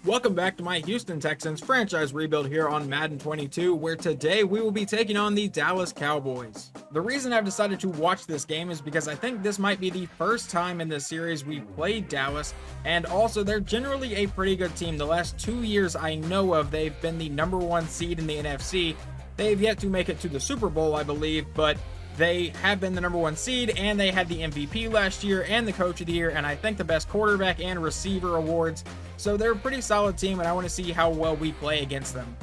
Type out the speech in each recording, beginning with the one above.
Welcome back to my Houston Texans Franchise Rebuild here on Madden 22, where today we will be taking on the Dallas Cowboys. The reason I've decided to watch this game is because I think this might be the first time in this series we've played Dallas, and also they're generally a pretty good team. The last 2 years I know of, they've been the #1 seed in the NFC. They've yet to make it to the Super Bowl, I believe, but they have been the #1 seed, and they had the MVP last year and the Coach of the Year, and I think the best quarterback and receiver awards. So they're a pretty solid team, and I want to see how well we play against them.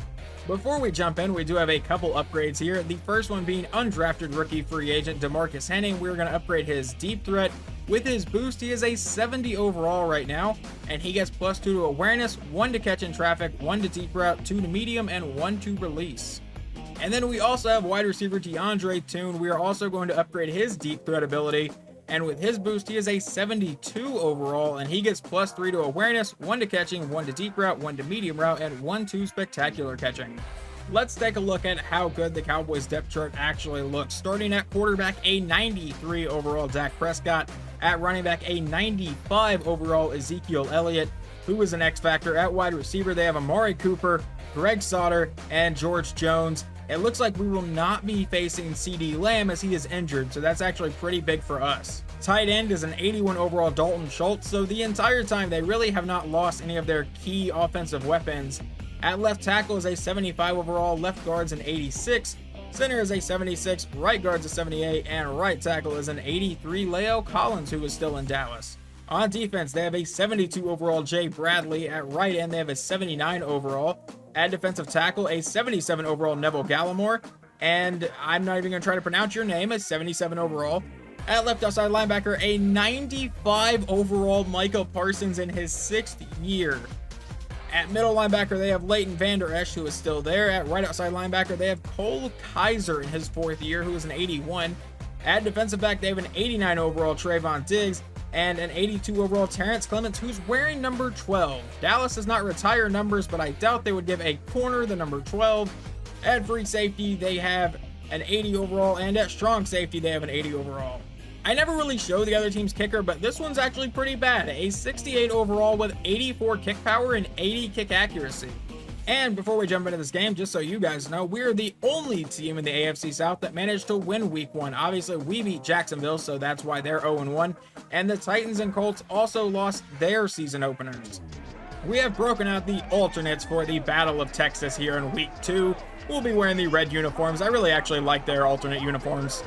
Before we jump in, we do have a couple upgrades here. The first one being undrafted rookie free agent DeMarcus Henning. We're going to upgrade his deep threat. With his boost, he is a 70 overall right now, and he gets +2 to awareness, 1 to catch in traffic, 1 to deep route, 2 to medium, and 1 to release. And then we also have wide receiver DeAndre Toon. We are also going to upgrade his deep threat ability. And with his boost, he is a 72 overall, and he gets +3 to awareness, 1 to catching, 1 to deep route, 1 to medium route, and 1 to spectacular catching. Let's take a look at how good the Cowboys depth chart actually looks. Starting at quarterback, a 93 overall Dak Prescott. At running back, a 95 overall Ezekiel Elliott, who is an X factor. At wide receiver, they have Amari Cooper, Greg Sauter, and George Jones. It looks like we will not be facing CeeDee Lamb as he is injured, so that's actually pretty big for us. Tight end is an 81 overall Dalton Schultz, so the entire time they really have not lost any of their key offensive weapons. At left tackle is a 75 overall, left guard's an 86, center is a 76, right guard's a 78, and right tackle is an 83 Leo Collins, who is still in Dallas. On defense, they have a 72 overall Jay Bradley. At right end, they have a 79 overall. At defensive tackle, a 77 overall Neville Gallimore. And I'm not even going to try to pronounce your name, a 77 overall. At left outside linebacker, a 95 overall Micah Parsons in his 6th year. At middle linebacker, they have Leighton Vander Esch, who is still there. At right outside linebacker, they have Cole Kaiser in his 4th year, who is an 81. At defensive back, they have an 89 overall Trayvon Diggs and an 82 overall Terrence Clements, who's wearing number 12. Dallas does not retire numbers, but I doubt they would give a corner the number 12. At free safety, they have an 80 overall, and at strong safety, they have an 80 overall. I never really show the other team's kicker, but this one's actually pretty bad. A 68 overall with 84 kick power and 80 kick accuracy. And before we jump into this game, just so you guys know, we're the only team in the AFC South that managed to win Week 1. Obviously, we beat Jacksonville, so that's why they're 0-1. And the Titans and Colts also lost their season openers. We have broken out the alternates for the Battle of Texas here in Week 2. We'll be wearing the red uniforms. I really actually like their alternate uniforms.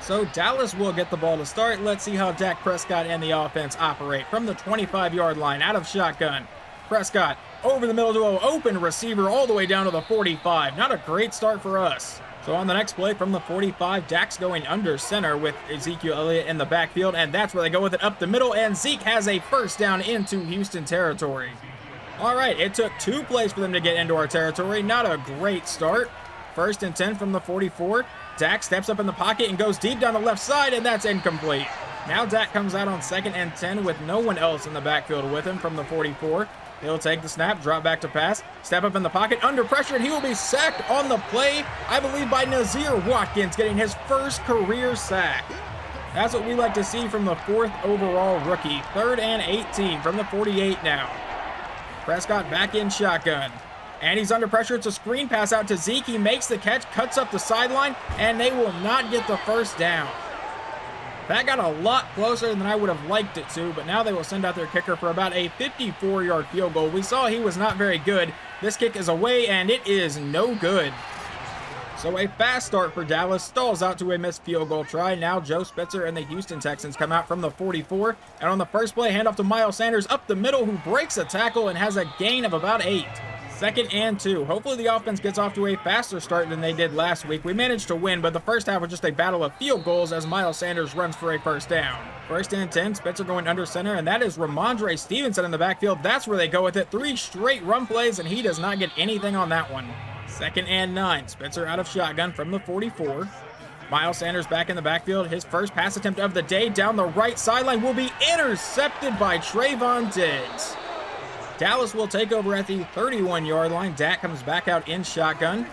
So Dallas will get the ball to start. Let's see how Dak Prescott and the offense operate. From the 25-yard line, out of shotgun. Prescott over the middle to an open receiver all the way down to the 45. Not a great start for us. So on the next play from the 45, Dak's going under center with Ezekiel Elliott in the backfield, and that's where they go with it up the middle, and Zeke has a first down into Houston territory. All right, it took 2 plays for them to get into our territory. Not a great start. 1st and 10 from the 44. Dak steps up in the pocket and goes deep down the left side, and that's incomplete. Now Dak comes out on 2nd and 10 with no one else in the backfield with him from the 44. He'll take the snap, drop back to pass, step up in the pocket, under pressure, and he will be sacked on the play, I believe, by Nazir Watkins, getting his first career sack. That's what we like to see from the 4th overall rookie. 3rd and 18 from the 48 now. Prescott back in shotgun. And he's under pressure. It's a screen pass out to Zeke. He makes the catch, cuts up the sideline, and they will not get the first down. That got a lot closer than I would have liked it to, but now they will send out their kicker for about a 54-yard field goal. We saw he was not very good. This kick is away, and it is no good. So a fast start for Dallas stalls out to a missed field goal try. Now Joe Spitzer and the Houston Texans come out from the 44, and on the first play, handoff to Miles Sanders up the middle, who breaks a tackle and has a gain of about 8. 2nd and 2. Hopefully the offense gets off to a faster start than they did last week. We managed to win, but the first half was just a battle of field goals as Miles Sanders runs for a first down. 1st and 10, Spitzer going under center, and that is Ramondre Stevenson in the backfield. That's where they go with it. 3 straight run plays, and he does not get anything on that one. 2nd and 9, Spitzer out of shotgun from the 44. Miles Sanders back in the backfield. His first pass attempt of the day down the right sideline will be intercepted by Trayvon Diggs. Dallas will take over at the 31-yard line. Dak comes back out in shotgun.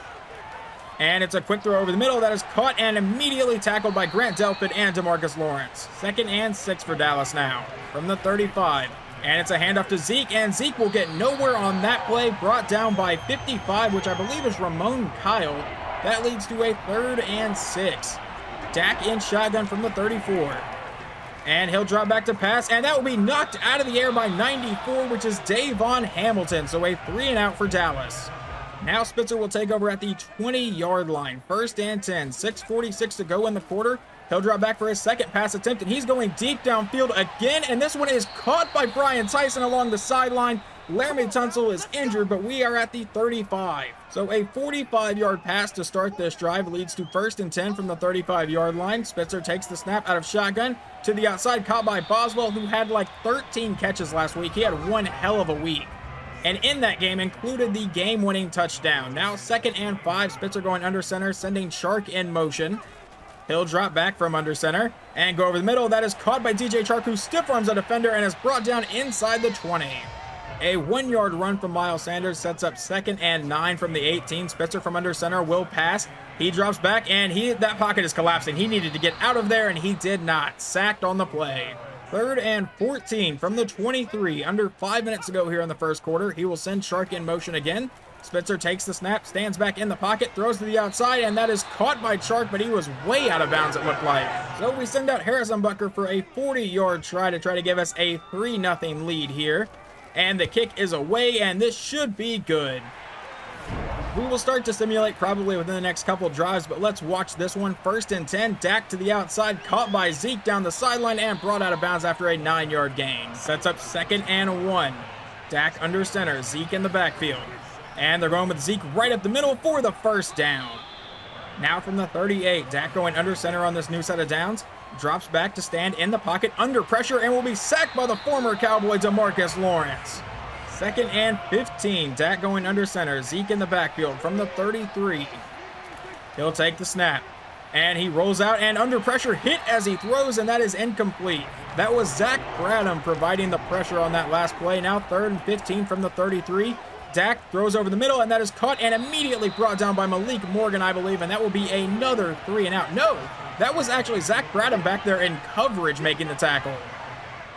And it's a quick throw over the middle that is caught and immediately tackled by Grant Delpit and DeMarcus Lawrence. 2nd and 6 for Dallas now. From the 35, And it's a handoff to Zeke, and Zeke will get nowhere on that play, brought down by 55, which I believe is Ramon Kyle. That leads to a 3rd and 6. Dak in shotgun from the 34. And he'll drop back to pass, and that will be knocked out of the air by 94, which is Davon Hamilton. So a 3-and-out for Dallas. Now Spitzer will take over at the 20-yard line. 1st and 10, 6:46 to go in the quarter. He'll drop back for his second pass attempt, and he's going deep downfield again, and this one is caught by Brian Tyson along the sideline. Laramie Tunsil is injured, but we are at the 35. So a 45-yard pass to start this drive leads to 1st and 10 from the 35-yard line. Spitzer takes the snap out of shotgun to the outside, caught by Boswell, who had like 13 catches last week. He had one hell of a week. And in that game included the game-winning touchdown. Now 2nd and 5, Spitzer going under center, sending Chark in motion. He'll drop back from under center and go over the middle. That is caught by DJ Chark, who stiff arms a defender and is brought down inside the 20. A 1-yard run from Miles Sanders sets up 2nd and 9 from the 18. Spitzer from under center will pass. He drops back, and that pocket is collapsing. He needed to get out of there, and he did not. Sacked on the play. 3rd and 14 from the 23. Under 5 minutes to go here in the first quarter. He will send Chark in motion again. Spitzer takes the snap, stands back in the pocket, throws to the outside, and that is caught by Chark, but he was way out of bounds, it looked like. So we send out Harrison Butker for a 40-yard try to give us a 3-0 lead here. And the kick is away, and this should be good. We will start to simulate probably within the next couple of drives, but let's watch this one. 1st and 10, Dak to the outside, caught by Zeke down the sideline and brought out of bounds after a 9-yard gain. Sets up 2nd and 1. Dak under center, Zeke in the backfield. And they're going with Zeke right up the middle for the 1st down. Now from the 38, Dak going under center on this new set of downs. Drops back to stand in the pocket under pressure and will be sacked by the former Cowboy DeMarcus Lawrence. 2nd and 15, Dak going under center, Zeke in the backfield from the 33. He'll take the snap, and he rolls out and under pressure, hit as he throws, and that is incomplete. That was Zach Bradham providing the pressure on that last play. Now 3rd and 15 from the 33. Dak throws over the middle, and that is caught and immediately brought down by Malik Morgan, I believe, and that will be another 3-and-out. No, that was actually Zach Bradham back there in coverage making the tackle.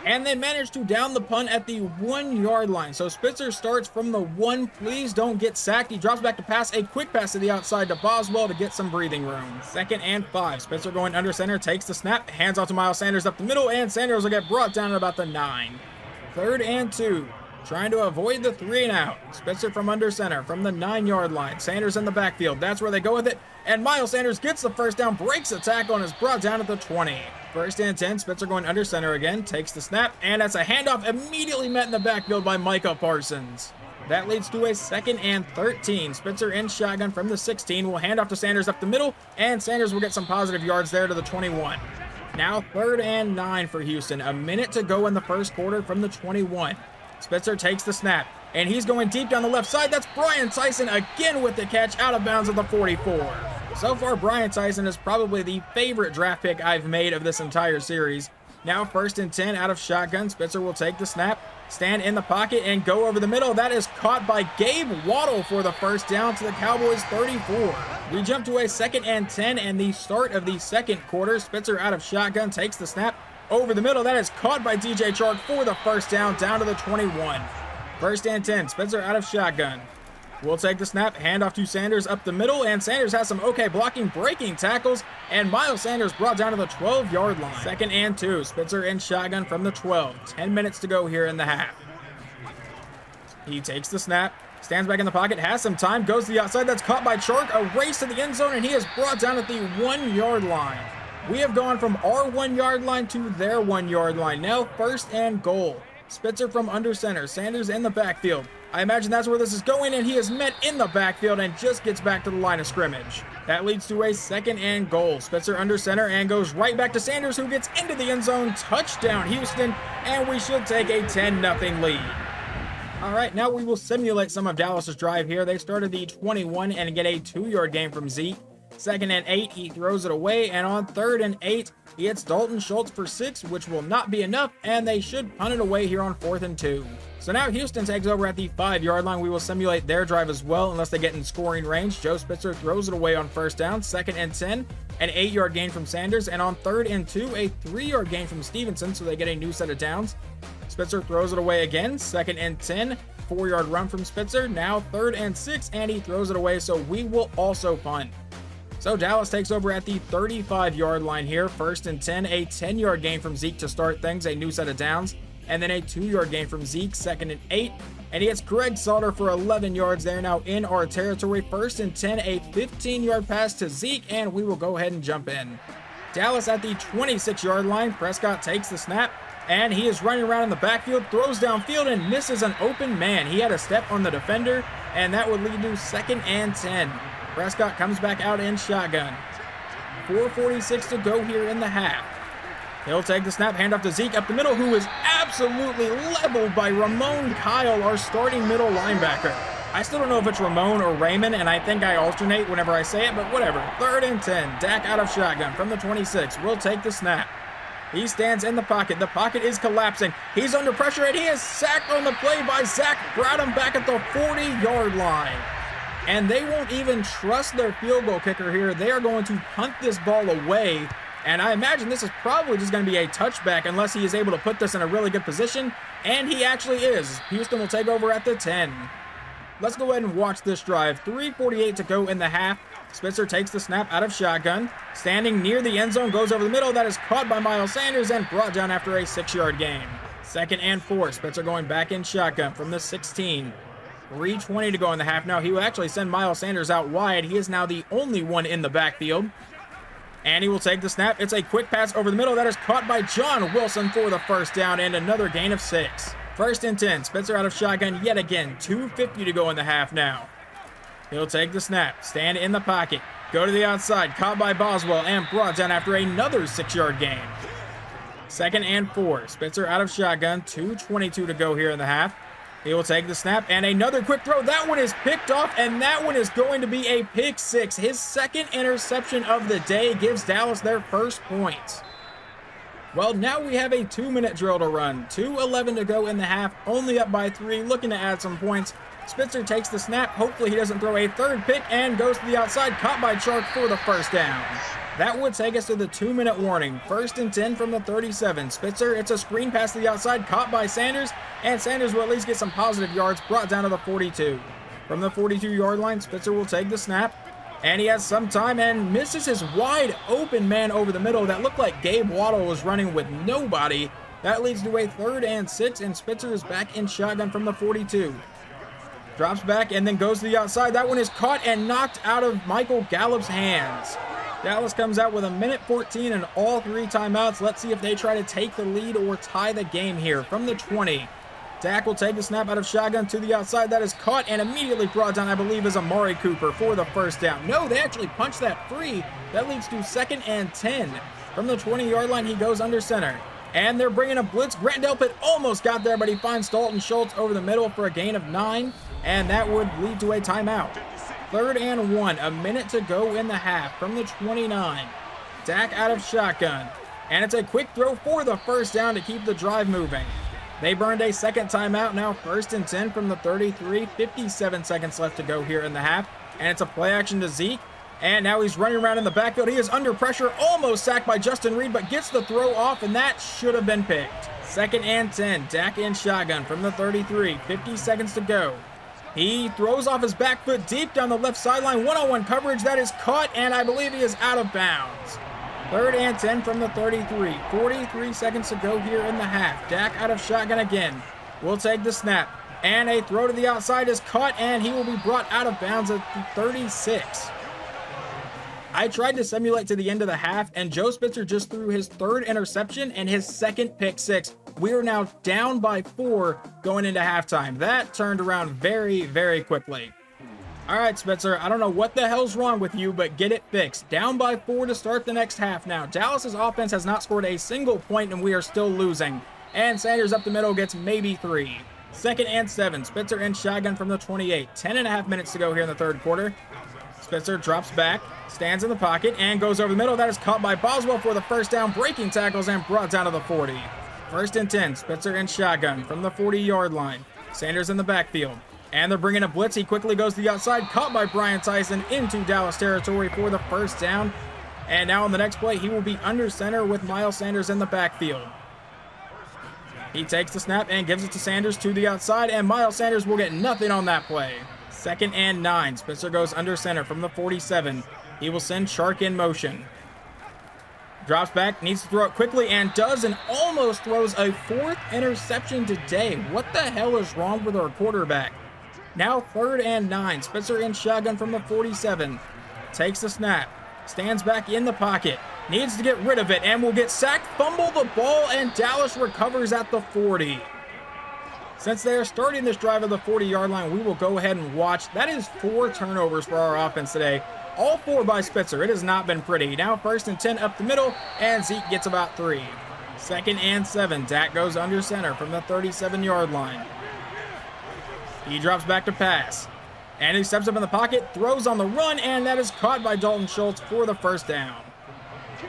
And they managed to down the punt at the 1-yard line. So Spitzer starts from the 1. Please don't get sacked. He drops back to pass, a quick pass to the outside to Boswell to get some breathing room. 2nd and 5. Spitzer going under center, takes the snap, hands off to Miles Sanders up the middle, and Sanders will get brought down at about the 9. 3rd and 2. Trying to avoid the 3-and-out. Spitzer from under center from the 9-yard line. Sanders in the backfield. That's where they go with it. And Miles Sanders gets the 1st down, breaks a tackle, and is brought down at the 20. 1st and 10. Spitzer going under center again. Takes the snap, and that's a handoff immediately met in the backfield by Micah Parsons. That leads to a 2nd and 13. Spitzer in shotgun from the 16 will hand off to Sanders up the middle, and Sanders will get some positive yards there to the 21. Now 3rd and 9 for Houston. A minute to go in the first quarter from the 21. Spitzer takes the snap, and he's going deep down the left side. That's Brian Tyson again with the catch out of bounds at the 44. So far, Brian Tyson is probably the favorite draft pick I've made of this entire series. Now 1st and 10 out of shotgun. Spitzer will take the snap, stand in the pocket, and go over the middle. That is caught by Gabe Waddle for the 1st down to the Cowboys' 34. We jump to a 2nd and 10 and the start of the second quarter. Spitzer out of shotgun takes the snap over the middle. That is caught by DJ Chark for the 1st down to the 21. 1st and 10. Spitzer out of shotgun. We'll take the snap, hand off to Sanders up the middle, and Sanders has some okay blocking, breaking tackles, and Miles Sanders brought down to the 12-yard line. 2nd and 2. Spitzer in shotgun from the 12. 10 minutes to go here in the half. He takes the snap, stands back in the pocket, has some time, goes to the outside. That's caught by Chark. A race to the end zone, and he is brought down at the 1-yard line. We have gone from our 1-yard line to their 1-yard line. Now 1st and goal. Spitzer from under center. Sanders in the backfield. I imagine that's where this is going, and he is met in the backfield and just gets back to the line of scrimmage. That leads to a 2nd and goal. Spitzer under center and goes right back to Sanders, who gets into the end zone. Touchdown, Houston, and we should take a 10-0 lead. All right, now we will simulate some of Dallas's drive here. They started the 21 and get a 2-yard gain from Zeke. 2nd and 8, he throws it away, and on 3rd and 8, he hits Dalton Schultz for 6, which will not be enough, and they should punt it away here on 4th and 2. So now Houston takes over at the 5-yard line. We will simulate their drive as well, unless they get in scoring range. Joe Spitzer throws it away on 1st down. 2nd and 10, an 8-yard gain from Sanders, and on 3rd and 2, a 3-yard gain from Stevenson, so they get a new set of downs. Spitzer throws it away again. 2nd and 10. 4-yard run from Spitzer. Now 3rd and 6, and he throws it away, so we will also punt. So Dallas takes over at the 35-yard line here. 1st and 10. A 10-yard gain from Zeke to start things. A new set of downs. And then a 2-yard gain from Zeke. 2nd and 8. And he hits Greg Sauter for 11 yards there now in our territory. 1st and 10, a 15-yard pass to Zeke, and we will go ahead and jump in. Dallas at the 26-yard line. Prescott takes the snap, and he is running around in the backfield, throws downfield, and misses an open man. He had a step on the defender, and that would lead to 2nd and 10. Prescott comes back out in shotgun. 4:46 to go here in the half. He'll take the snap, hand off to Zeke up the middle, who is absolutely leveled by Ramon Kyle, our starting middle linebacker. I still don't know if it's Ramon or Raymond, and I think I alternate whenever I say it, but whatever. 3rd and 10. Dak out of shotgun from the 26. Will take the snap. He stands in the pocket. The pocket is collapsing. He's under pressure, and he is sacked on the play by Zach Bradham back at the 40-yard line. And they won't even trust their field goal kicker here. They are going to punt this ball away. And I imagine this is probably just going to be a touchback unless he is able to put this in a really good position. And he actually is. Houston will take over at the 10. Let's go ahead and watch this drive. 3:48 to go in the half. Spitzer takes the snap out of shotgun. Standing near the end zone, goes over the middle. That is caught by Miles Sanders and brought down after a 6-yard gain. 2nd and 4. Spitzer going back in shotgun from the 16. 3:20 to go in the half. Now he will actually send Miles Sanders out wide. He is now the only one in the backfield. And he will take the snap. It's a quick pass over the middle. That is caught by John Wilson for the 1st down and another gain of 6. 1st and 10. Spitzer out of shotgun yet again. 2:50 to go in the half now. He'll take the snap. Stand in the pocket. Go to the outside. Caught by Boswell and brought down after another 6-yard gain. 2nd and 4. Spitzer out of shotgun. 2:22 to go here in the half. He will take the snap, and another quick throw. That one is picked off, and that one is going to be a pick 6. His 2nd interception of the day gives Dallas their 1st points. Well, now we have a 2-minute drill to run. 2:11 to go in the half, only up by 3, looking to add some points. Spitzer takes the snap. Hopefully he doesn't throw a 3rd pick, and goes to the outside, caught by Chark for the 1st down. That would take us to the 2-minute warning. 1st and 10 from the 37. Spitzer, it's a screen pass to the outside, caught by Sanders, and Sanders will at least get some positive yards, brought down to the 42. From the 42-yard line, Spitzer will take the snap, and he has some time and misses his wide open man over the middle. That looked like Gabe Waddle was running with nobody. That leads to a 3rd and 6, and Spitzer is back in shotgun from the 42. Drops back and then goes to the outside. That one is caught and knocked out of Michael Gallup's hands. Dallas comes out with 1:14 and all 3 timeouts. Let's see if they try to take the lead or tie the game here. From the 20, Dak will take the snap out of shotgun to the outside. That is caught and immediately brought down, I believe, is Amari Cooper for the 1st down. No, they actually punched that free. That leads to 2nd and 10. From the 20-yard line, he goes under center. And they're bringing a blitz. Grant Delpit almost got there, but he finds Dalton Schultz over the middle for a gain of 9. And that would lead to a timeout. 3rd and 1, a minute to go in the half from the 29. Dak out of shotgun. And it's a quick throw for the 1st down to keep the drive moving. They burned a 2nd timeout, now 1st and 10 from the 33. 57 seconds left to go here in the half. And it's a play action to Zeke. And now he's running around in the backfield. He is under pressure, almost sacked by Justin Reed, but gets the throw off, and that should have been picked. 2nd and 10, Dak in shotgun from the 33. 50 seconds to go. He throws off his back foot deep down the left sideline. One-on-one coverage that is caught, and I believe he is out of bounds. 3rd and 10 from the 33. 43 seconds to go here in the half. Dak out of shotgun again. Will take the snap. And a throw to the outside is caught, and he will be brought out of bounds at the 36. I tried to simulate to the end of the half, and Joe Spitzer just threw his 3rd interception and his 2nd pick 6. We are now down by 4 going into halftime. That turned around very, very quickly. All right, Spitzer, I don't know what the hell's wrong with you, but get it fixed. Down by 4 to start the next half now. Dallas's offense has not scored a single point, and we are still losing. And Sanders up the middle gets maybe 3. 2nd and 7, Spitzer in shotgun from the 28. 10.5 minutes to go here in the 3rd quarter. Spitzer drops back, stands in the pocket, and goes over the middle. That is caught by Boswell for the 1st down, breaking tackles and brought down to the 40. 1st and 10, Spitzer in shotgun from the 40-yard line. Sanders in the backfield. And they're bringing a blitz. He quickly goes to the outside, caught by Brian Tyson into Dallas territory for the 1st down. And now on the next play, he will be under center with Miles Sanders in the backfield. He takes the snap and gives it to Sanders to the outside, and Miles Sanders will get nothing on that play. 2nd and 9. Spitzer goes under center from the 47. He will send Chark in motion. Drops back, needs to throw it quickly, and does, and almost throws a 4th interception today. What the hell is wrong with our quarterback? Now 3rd and 9. Spitzer in shotgun from the 47. Takes the snap. Stands back in the pocket. Needs to get rid of it and will get sacked, fumble the ball, and Dallas recovers at the 40. Since they are starting this drive at the 40-yard line, we will go ahead and watch. That is 4 turnovers for our offense today. All 4 by Spitzer. It has not been pretty. Now 1st and 10 up the middle, and Zeke gets about 3. 2nd and 7. Dak goes under center from the 37-yard line. He drops back to pass. And he steps up in the pocket, throws on the run, and that is caught by Dalton Schultz for the 1st down.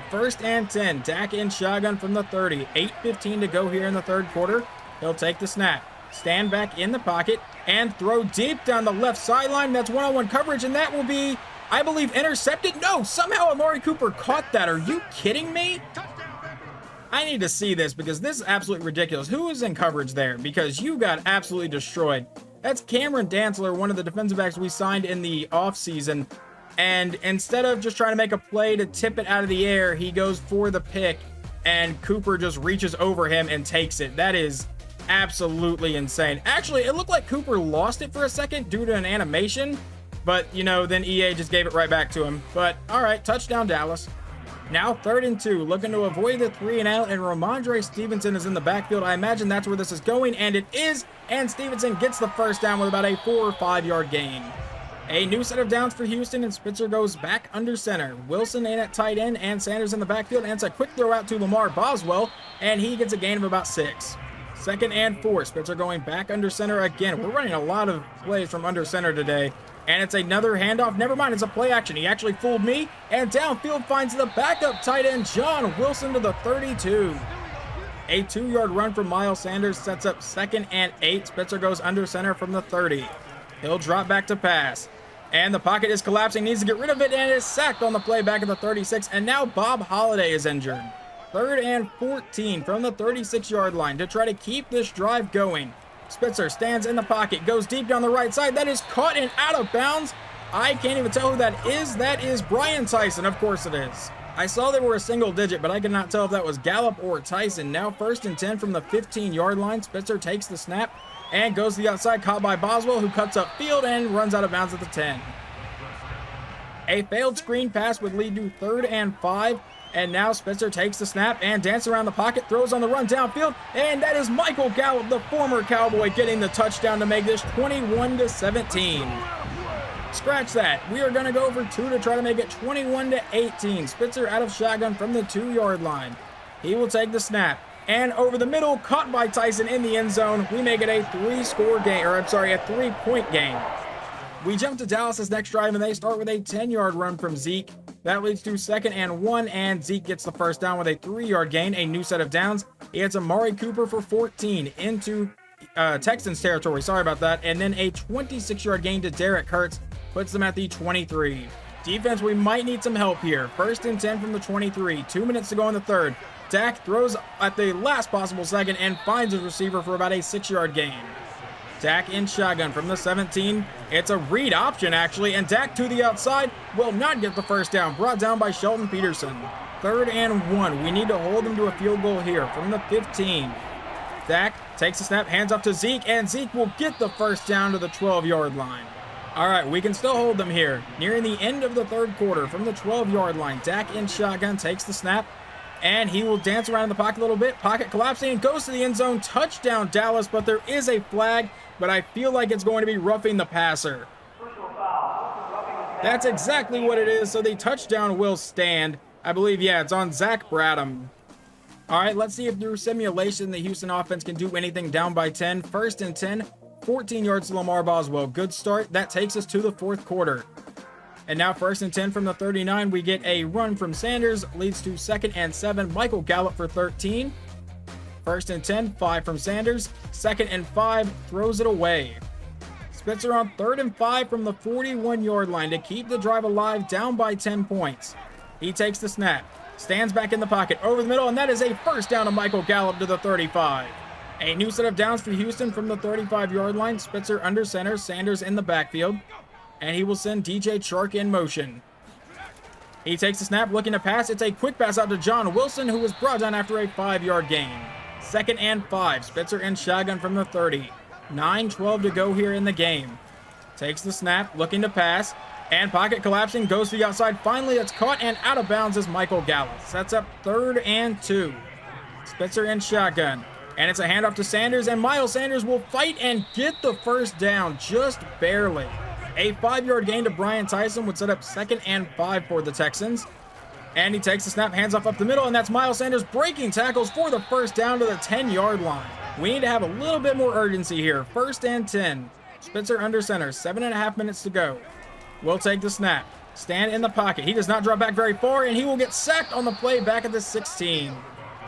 1st and 10. Dak in shotgun from the 30. 8:15 to go here in the 3rd quarter. He'll take the snap. Stand back in the pocket and throw deep down the left sideline. That's one-on-one coverage, and that will be, I believe, intercepted. No, somehow Amari Cooper caught that. Are you kidding me? I need to see this because this is absolutely ridiculous. Who is in coverage there? Because you got absolutely destroyed. That's Cameron Dantzler, one of the defensive backs we signed in the offseason. And instead of just trying to make a play to tip it out of the air, he goes for the pick, and Cooper just reaches over him and takes it. That is absolutely insane. Actually, it looked like Cooper lost it for a second due to an animation, but, you know, then EA just gave it right back to him. But, all right, touchdown Dallas. Now 3rd and 2, looking to avoid the 3-and-out, and Ramondre Stevenson is in the backfield. I imagine that's where this is going, and it is, and Stevenson gets the 1st down with about a 4 or 5 yard gain. A new set of downs for Houston, and Spitzer goes back under center. Wilson in at tight end, and Sanders in the backfield, and it's a quick throw out to Lamar Boswell, and he gets a gain of about 6. 2nd and 4, Spitzer going back under center again. We're running a lot of plays from under center today. And it's another handoff. Never mind, it's a play action. He actually fooled me. And downfield finds the backup tight end, John Wilson, to the 32. A 2-yard run from Miles Sanders sets up 2nd and 8. Spitzer goes under center from the 30. He'll drop back to pass. And the pocket is collapsing. Needs to get rid of it and is sacked on the play back at the 36. And now Bob Holliday is injured. 3rd and 14 from the 36-yard line to try to keep this drive going. Spitzer stands in the pocket, goes deep down the right side. That is caught and out of bounds. I can't even tell who that is. That is Brian Tyson. Of course it is. I saw they were a single digit, but I could not tell if that was Gallup or Tyson. Now 1st and 10 from the 15-yard line. Spitzer takes the snap and goes to the outside, caught by Boswell, who cuts up field and runs out of bounds at the 10. A failed screen pass would lead to 3rd and 5. And now Spitzer takes the snap and dances around the pocket, throws on the run downfield, and that is Michael Gallup, the former Cowboy, getting the touchdown to make this 21-17. Scratch that. We are going to go for 2 to try to make it 21-18. Spitzer out of shotgun from the 2-yard line. He will take the snap. And over the middle, caught by Tyson in the end zone. We make it a 3-point game. We jump to Dallas's next drive, and they start with a 10-yard run from Zeke. That leads to 2nd and 1, and Zeke gets the 1st down with a 3-yard gain, a new set of downs. He hits Amari Cooper for 14 into Texans territory. Sorry about that. And then a 26-yard gain to Derek Hurts puts them at the 23. Defense, we might need some help here. 1st and 10 from the 23. 2 minutes to go in the 3rd. Dak throws at the last possible second and finds his receiver for about a 6-yard gain. Dak in shotgun from the 17. It's a read option, actually, and Dak to the outside will not get the 1st down. Brought down by Shelton Peterson. 3rd and 1. We need to hold them to a field goal here from the 15. Dak takes the snap, hands off to Zeke, and Zeke will get the 1st down to the 12-yard line. All right, we can still hold them here. Nearing the end of the 3rd quarter from the 12-yard line, Dak in shotgun takes the snap, and he will dance around in the pocket a little bit. Pocket collapsing and goes to the end zone. Touchdown, Dallas, but there is a flag, but I feel like it's going to be roughing the passer. That's exactly what it is, so the touchdown will stand. I believe, yeah, it's on Zach Bradham. All right, let's see if through simulation the Houston offense can do anything down by 10. 1st and 10, 14 yards to Lamar Boswell. Good start. That takes us to the 4th quarter. And now 1st and 10 from the 39. We get a run from Sanders. Leads to 2nd and 7. Michael Gallup for 13. 1st and 10, 5 from Sanders. 2nd and 5, throws it away. Spitzer on 3rd and 5 from the 41-yard line to keep the drive alive, down by 10 points. He takes the snap, stands back in the pocket over the middle, and that is a 1st down to Michael Gallup to the 35. A new set of downs for Houston from the 35-yard line. Spitzer under center, Sanders in the backfield. And he will send DJ Chark in motion. He takes the snap, looking to pass. It's a quick pass out to John Wilson, who was brought down after a 5-yard gain. 2nd and 5. Spitzer in shotgun from the 30. 9:12 to go here in the game. Takes the snap, looking to pass. And pocket collapsing, goes to the outside. Finally, it's caught and out of bounds as Michael Gallup. Sets up 3rd and 2. Spitzer in shotgun. And it's a handoff to Sanders, and Miles Sanders will fight and get the first down, just barely. A 5-yard gain to Brian Tyson would set up 2nd and 5 for the Texans. And he takes the snap, hands off up the middle, and that's Miles Sanders breaking tackles for the first down to the 10-yard line. We need to have a little bit more urgency here. 1st and 10. Spitzer under center, 7.5 minutes to go. Will take the snap, stand in the pocket. He does not drop back very far, and he will get sacked on the play back at the 16.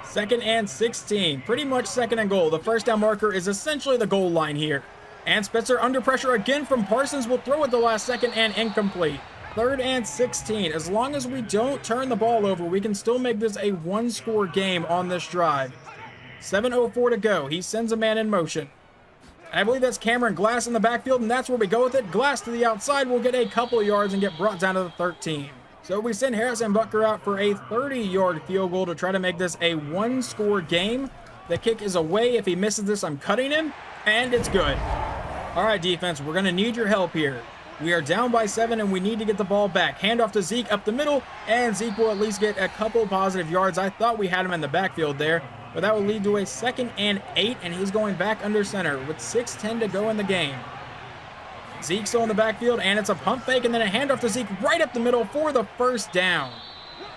2nd and 16, pretty much 2nd and goal. The first down marker is essentially the goal line here. And Spitzer under pressure again from Parsons will throw it the last second and incomplete. 3rd and 16. As long as we don't turn the ball over, we can still make this a 1-score game on this drive. 7:04 to go. He sends a man in motion. I believe that's Cameron Glass in the backfield, and that's where we go with it. Glass to the outside will get a couple yards and get brought down to the 13. So we send Harrison Butker out for a 30-yard field goal to try to make this a 1-score game. The kick is away. If he misses this, I'm cutting him, and it's good. All right, defense, we're going to need your help here. We are down by 7, and we need to get the ball back. Handoff to Zeke up the middle, and Zeke will at least get a couple positive yards. I thought we had him in the backfield there, but that will lead to a 2nd and 8, and he's going back under center with 6:10 to go in the game. Zeke still in the backfield, and it's a pump fake, and then a handoff to Zeke right up the middle for the first down.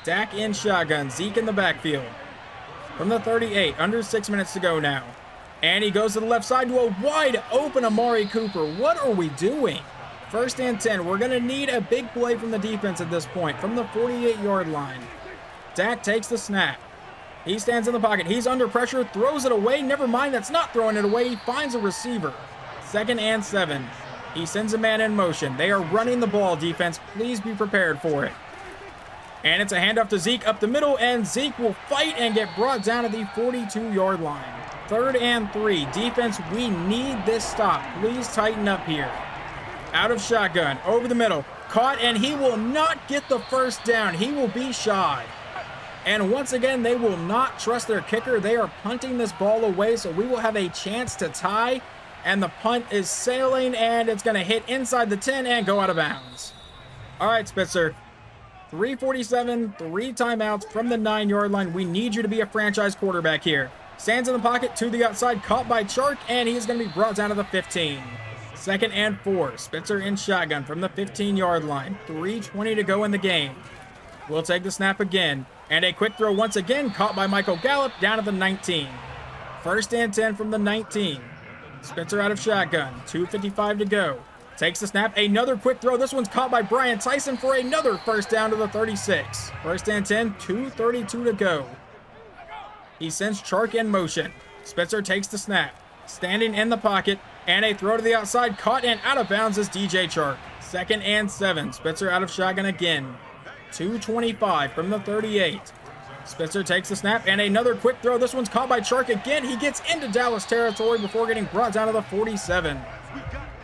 Dak in shotgun, Zeke in the backfield. From the 38, under 6 minutes to go now. And he goes to the left side to a wide open Amari Cooper. What are we doing? 1st and 10. We're going to need a big play from the defense at this point, from the 48-yard line. Dak takes the snap. He stands in the pocket. He's under pressure, throws it away. Never mind, that's not throwing it away. He finds a receiver. 2nd and 7. He sends a man in motion. They are running the ball, defense. Please be prepared for it. And it's a handoff to Zeke up the middle, and Zeke will fight and get brought down to the 42-yard line. 3rd and 3. Defense, we need this stop. Please tighten up here. Out of shotgun, over the middle. Caught, and he will not get the first down. He will be shy. And once again, they will not trust their kicker. They are punting this ball away, so we will have a chance to tie. And the punt is sailing, and it's going to hit inside the 10 and go out of bounds. All right, Spitzer. 3:47, 3 timeouts from the 9-yard line. We need you to be a franchise quarterback here. Stands in the pocket to the outside, caught by Chark, and he's going to be brought down to the 15. 2nd and 4. Spitzer in shotgun from the 15-yard line. 3:20 to go in the game. We'll take the snap again. And a quick throw once again, caught by Michael Gallup down to the 19. 1st and 10 from the 19. Spitzer out of shotgun. 2:55 to go. Takes the snap. Another quick throw. This one's caught by Brian Tyson for another first down to the 36. 1st and 10. 2:32 to go. He sends Chark in motion. Spitzer takes the snap. Standing in the pocket. And a throw to the outside. Caught and out of bounds is DJ Chark. 2nd and 7. Spitzer out of shotgun again. 2:25 from the 38. Spitzer takes the snap, and another quick throw. This one's caught by Chark again. He gets into Dallas territory before getting brought down to the 47.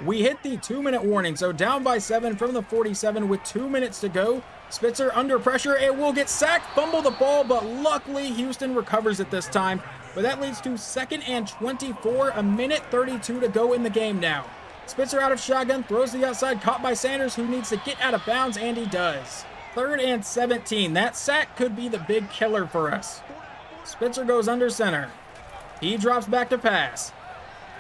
We hit the 2-minute warning, so down by 7 from the 47 with 2 minutes to go. Spitzer under pressure and will get sacked, fumble the ball, but luckily Houston recovers it this time. But that leads to 2nd and 24, 1:32 to go in the game now. Spitzer out of shotgun, throws the outside, caught by Sanders, who needs to get out of bounds, and he does. 3rd and 17. That sack could be the big killer for us. Spitzer goes under center. He drops back to pass.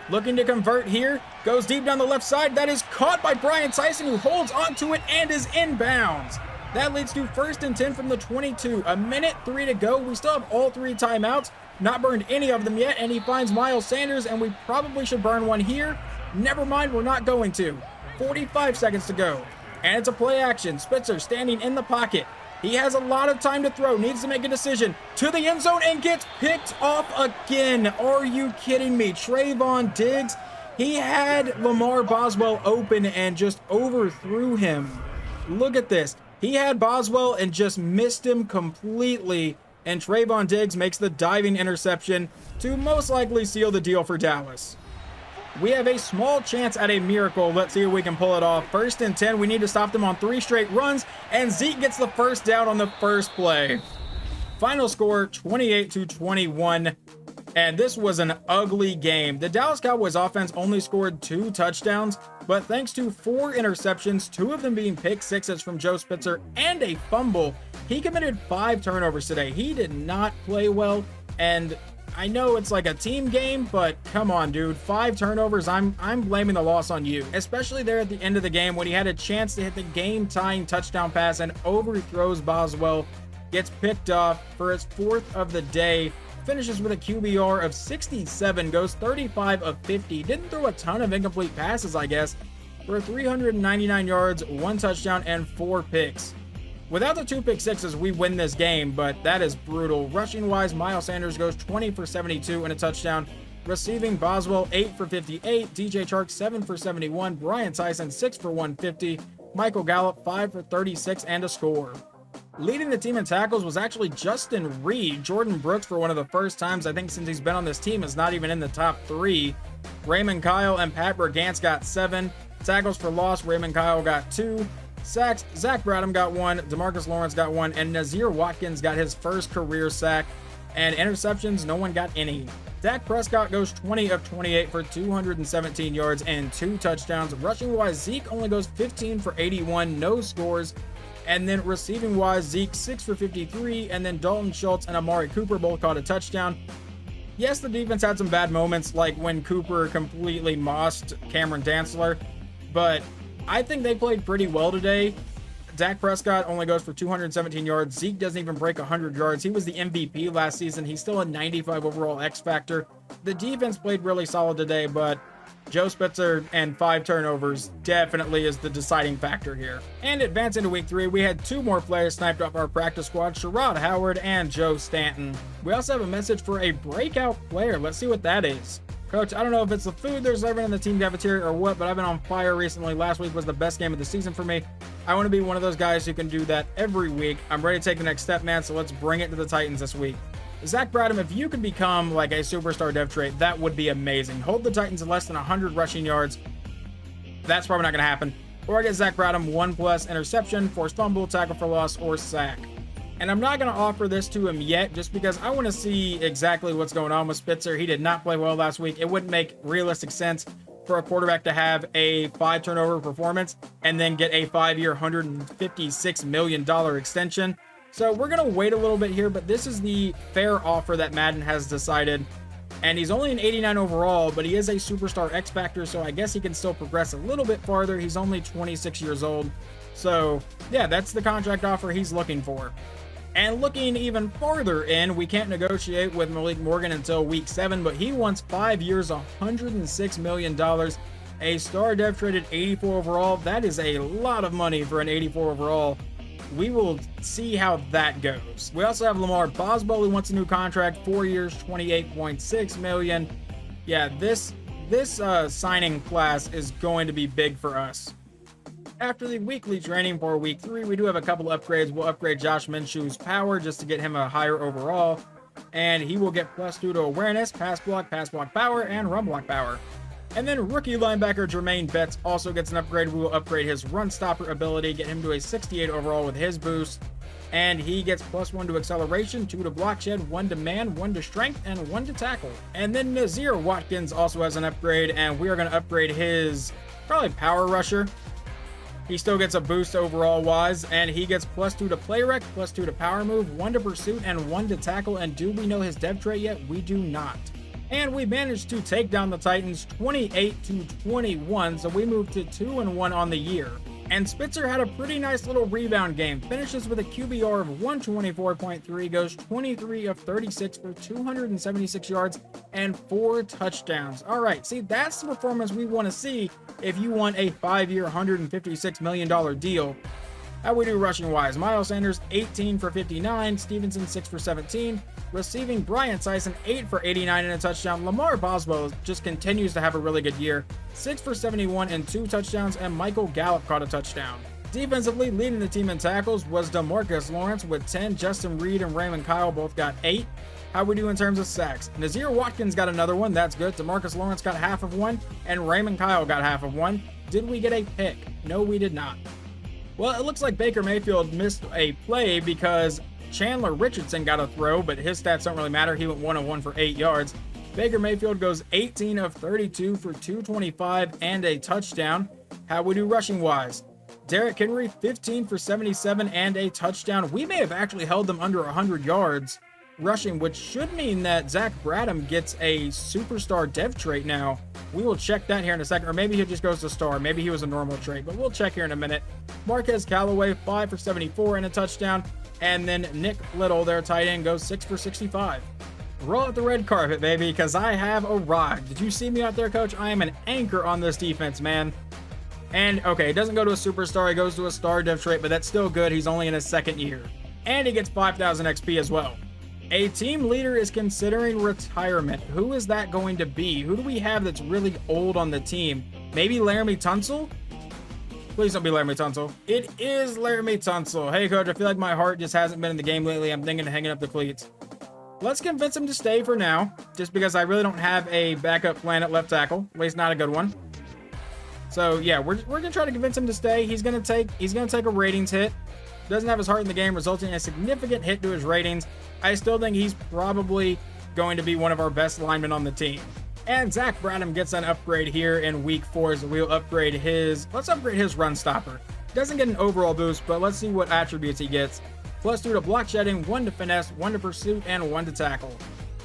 Looking to convert here. Goes deep down the left side. That is caught by Brian Tyson, who holds onto it and is inbounds. That leads to 1st and 10 from the 22. 1:03 to go. We still have all 3 timeouts. Not burned any of them yet, and he finds Miles Sanders, and we probably should burn one here. Never mind, we're not going to. 45 seconds to go. And it's a play action. Spitzer standing in the pocket. He has a lot of time to throw. Needs to make a decision. To the end zone and gets picked off again. Are you kidding me? Trayvon Diggs. He had Lamar Boswell open and just overthrew him. Look at this. He had Boswell and just missed him completely. and Trayvon Diggs makes the diving interception to most likely seal the deal for Dallas. We have a small chance at a miracle. Let's see if we can pull it off. 1st and 10. We need to stop them on 3 straight runs, and Zeke gets the first down on the first play. Final score 28-21. And this was an ugly game. The Dallas Cowboys offense only scored 2 touchdowns, but thanks to 4 interceptions, 2 of them being pick sixes from Joe Spitzer and a fumble, he committed 5 turnovers today. He did not play well, and I know it's like a team game, but come on, dude. 5 turnovers, I'm blaming the loss on you. Especially there at the end of the game when he had a chance to hit the game-tying touchdown pass and overthrows Boswell, gets picked off for his 4th of the day, finishes with a QBR of 67, goes 35 of 50. Didn't throw a ton of incomplete passes, I guess, for 399 yards, 1 touchdown, and 4 picks. Without the 2 pick sixes, we win this game, but that is brutal. Rushing-wise, Miles Sanders goes 20 for 72 and a touchdown. Receiving, Boswell 8 for 58, DJ Chark 7 for 71, Brian Tyson 6 for 150, Michael Gallup 5 for 36 and a score. Leading the team in tackles was actually Justin Reed. Jordan Brooks, for one of the first times I think since he's been on this team, is not even in the top 3. Raymond Kyle and Pat Bergantz got 7. Tackles for loss, Raymond Kyle got 2. Sacks, Zach Bradham got 1. DeMarcus Lawrence got 1. And Nazir Watkins got his first career sack. And interceptions, no one got any. Dak Prescott goes 20 of 28 for 217 yards and 2 touchdowns. Rushing-wise, Zeke only goes 15 for 81, no scores. And then receiving-wise, Zeke 6 for 53, and then Dalton Schultz and Amari Cooper both caught a touchdown. Yes, the defense had some bad moments, like when Cooper completely mossed Cameron Dantzler, but I think they played pretty well today. Dak Prescott only goes for 217 yards. Zeke doesn't even break 100 yards. He was the MVP last season. He's still a 95 overall X factor. The defense played really solid today, but Joe Spitzer and 5 turnovers definitely is the deciding factor here. And advancing to week 3, we had 2 more players sniped off our practice squad, Sherrod Howard and Joe Stanton. We also have a message for a breakout player. Let's see what that is. Coach, I don't know if it's the food they're serving in the team cafeteria or what, but I've been on fire recently. Last week was the best game of the season for me. I want to be one of those guys who can do that every week. I'm ready to take the next step, man, so let's bring it to the Titans this week. Zach Bradham, if you could become like a superstar dev trait, that would be amazing. Hold the Titans to less than 100 rushing yards. That's probably not going to happen. Or I get Zach Bradham 1+ interception, forced fumble, tackle for loss, or sack. And I'm not going to offer this to him yet just because I want to see exactly what's going on with Spitzer. He did not play well last week. It wouldn't make realistic sense for a quarterback to have a 5 turnover performance and then get a 5-year, $156 million extension. So we're going to wait a little bit here, but this is the fair offer that Madden has decided. And he's only an 89 overall, but he is a superstar X Factor, so I guess he can still progress a little bit farther. He's only 26 years old. So yeah, that's the contract offer he's looking for. And looking even farther in, we can't negotiate with Malik Morgan until week 7, but he wants 5 years, $106 million. A star dev traded 84 overall. That is a lot of money for an 84 overall. We will see how that goes. We also have Lamar Boswell, who wants a new contract, 4 years, $28.6 million. Yeah, this signing class is going to be big for us. After the weekly training for week 3, we do have a couple upgrades. We'll upgrade Josh Minshew's power just to get him a higher overall, and he will get +2 to awareness, pass block power, and run block power. And then rookie linebacker Jermaine Betts also gets an upgrade. We will upgrade his run stopper ability, get him to a 68 overall with his boost. And he gets +1 to acceleration, 2 to block shed, 1 to man, 1 to strength, and 1 to tackle. And then Nazir Watkins also has an upgrade, and we are going to upgrade his probably power rusher. He still gets a boost overall wise, and he gets +2 to play rec, +2 to power move, 1 to pursuit, and 1 to tackle. And do we know his dev trait yet? We do not. And we managed to take down the Titans 28-21, so we moved to 2-1 on the year. And Spitzer had a pretty nice little rebound game, finishes with a QBR of 124.3, goes 23 of 36 for 276 yards and 4 touchdowns. All right, see, that's the performance we want to see if you want a 5-year, $156 million deal. How we do rushing wise? Miles Sanders 18 for 59, Stevenson 6 for 17, receiving Brian Tyson 8 for 89 and a touchdown. Lamar Boswell just continues to have a really good year, 6 for 71 and 2 touchdowns, and Michael Gallup caught a touchdown. Defensively, leading the team in tackles was DeMarcus Lawrence with 10. Justin Reed and Raymond Kyle both got 8. How we do in terms of sacks? Nazir Watkins got another one. That's good. DeMarcus Lawrence got half of one, and Raymond Kyle got half of one. Did we get a pick? No, we did not. Well, it looks like Baker Mayfield missed a play because Chandler Richardson got a throw, but his stats don't really matter. He went 1 of 1 for 8 yards. Baker Mayfield goes 18 of 32 for 225 and a touchdown. How we do rushing wise? Derrick Henry, 15 for 77 and a touchdown. We may have actually held them under 100 yards rushing, which should mean that Zach Bradham gets a superstar dev trait now. We will check that here in a second, or maybe he just goes to star. Maybe he was a normal trait, but we'll check here in a minute. Marquez Callaway, 5 for 74 and a touchdown. And then Nick Little, their tight end, goes 6 for 65. Roll out the red carpet, baby, because I have arrived. Did you see me out there, coach? I am an anchor on this defense, man. And, okay, it doesn't go to a superstar. It goes to a star dev trait, but that's still good. He's only in his second year. And he gets 5,000 XP as well. A team leader is considering retirement. Who is that going to be? Who do we have that's really old on the team? Maybe Laramie Tunsil? Please don't be Laramie Tunsil. It is Laramie Tunsil. Hey, coach, I feel like my heart just hasn't been in the game lately. I'm thinking of hanging up the cleats. Let's convince him to stay for now, just because I really don't have a backup plan at left tackle. At least not a good one. So yeah, we're gonna try to convince him to stay. He's gonna take a ratings hit. Doesn't have his heart in the game, resulting in a significant hit to his ratings. I still think he's probably going to be one of our best linemen on the team. And Zach Bradham gets an upgrade here in week 4, so we'll upgrade let's upgrade his run stopper. Doesn't get an overall boost, but let's see what attributes he gets. +2 to block shedding, 1 to finesse, 1 to pursuit, and 1 to tackle.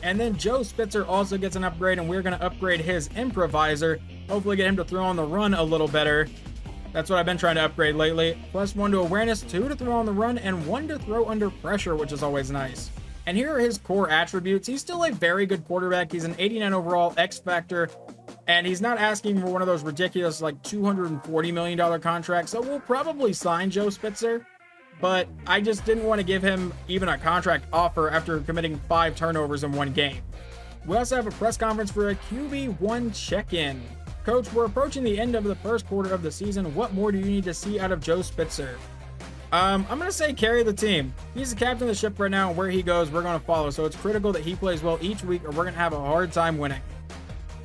And then Joe Spitzer also gets an upgrade, and we're going to upgrade his improviser. Hopefully get him to throw on the run a little better. That's what I've been trying to upgrade lately. +1 to awareness, 2 to throw on the run, and 1 to throw under pressure, which is always nice. And here are his core attributes. He's still a very good quarterback. He's an 89 overall, X Factor, and he's not asking for one of those ridiculous like $240 million contracts. So we'll probably sign Joe Spitzer, but I just didn't want to give him even a contract offer after committing 5 turnovers in one game. We also have a press conference for a QB1 check-in. Coach, we're approaching the end of the first quarter of the season. What more do you need to see out of Joe Spitzer? I'm going to say carry the team. He's the captain of the ship right now, and where he goes, we're going to follow. So it's critical that he plays well each week, or we're going to have a hard time winning.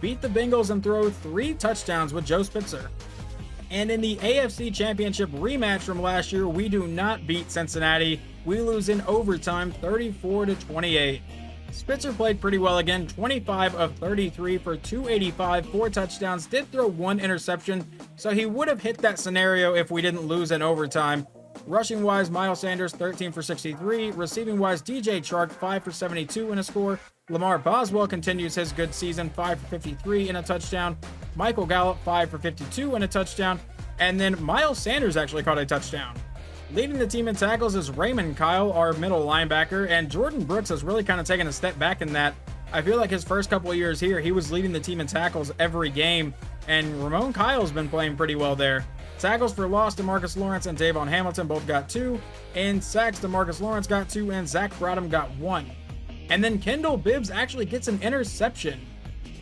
Beat the Bengals and throw 3 touchdowns with Joe Spitzer. And in the AFC Championship rematch from last year, we do not beat Cincinnati. We lose in overtime, 34-28. Spitzer played pretty well again, 25 of 33 for 285, 4 touchdowns, did throw 1 interception, so he would have hit that scenario if we didn't lose in overtime. Rushing wise, Miles Sanders 13 for 63, receiving wise, DJ Chark 5 for 72 in a score. Lamar Boswell continues his good season, 5 for 53 and a touchdown. Michael Gallup 5 for 52 and a touchdown, and then Miles Sanders actually caught a touchdown. Leading the team in tackles is Raymond Kyle, our middle linebacker, and Jordan Brooks has really kind of taken a step back in that. I feel like his first couple of years here, he was leading the team in tackles every game, and Ramon Kyle's been playing pretty well there. Tackles for loss, DeMarcus Lawrence and Davon Hamilton both got 2, and sacks, DeMarcus Lawrence got 2, and Zach Bradham got 1. And then Kendall Bibbs actually gets an interception.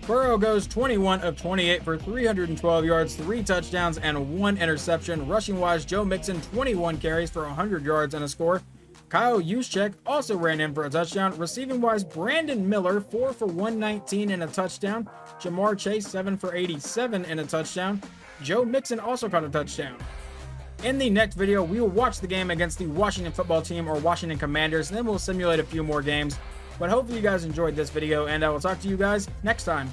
Burrow goes 21 of 28 for 312 yards, 3 touchdowns, and 1 interception. Rushing-wise, Joe Mixon, 21 carries for 100 yards and a score. Kyle Juszczyk also ran in for a touchdown. Receiving-wise, Brandon Miller, 4 for 119 and a touchdown. Jamar Chase, 7 for 87 and a touchdown. Joe Mixon also caught a touchdown. In the next video, we will watch the game against the Washington football team or Washington Commanders, and then we'll simulate a few more games. But hopefully you guys enjoyed this video, and I will talk to you guys next time.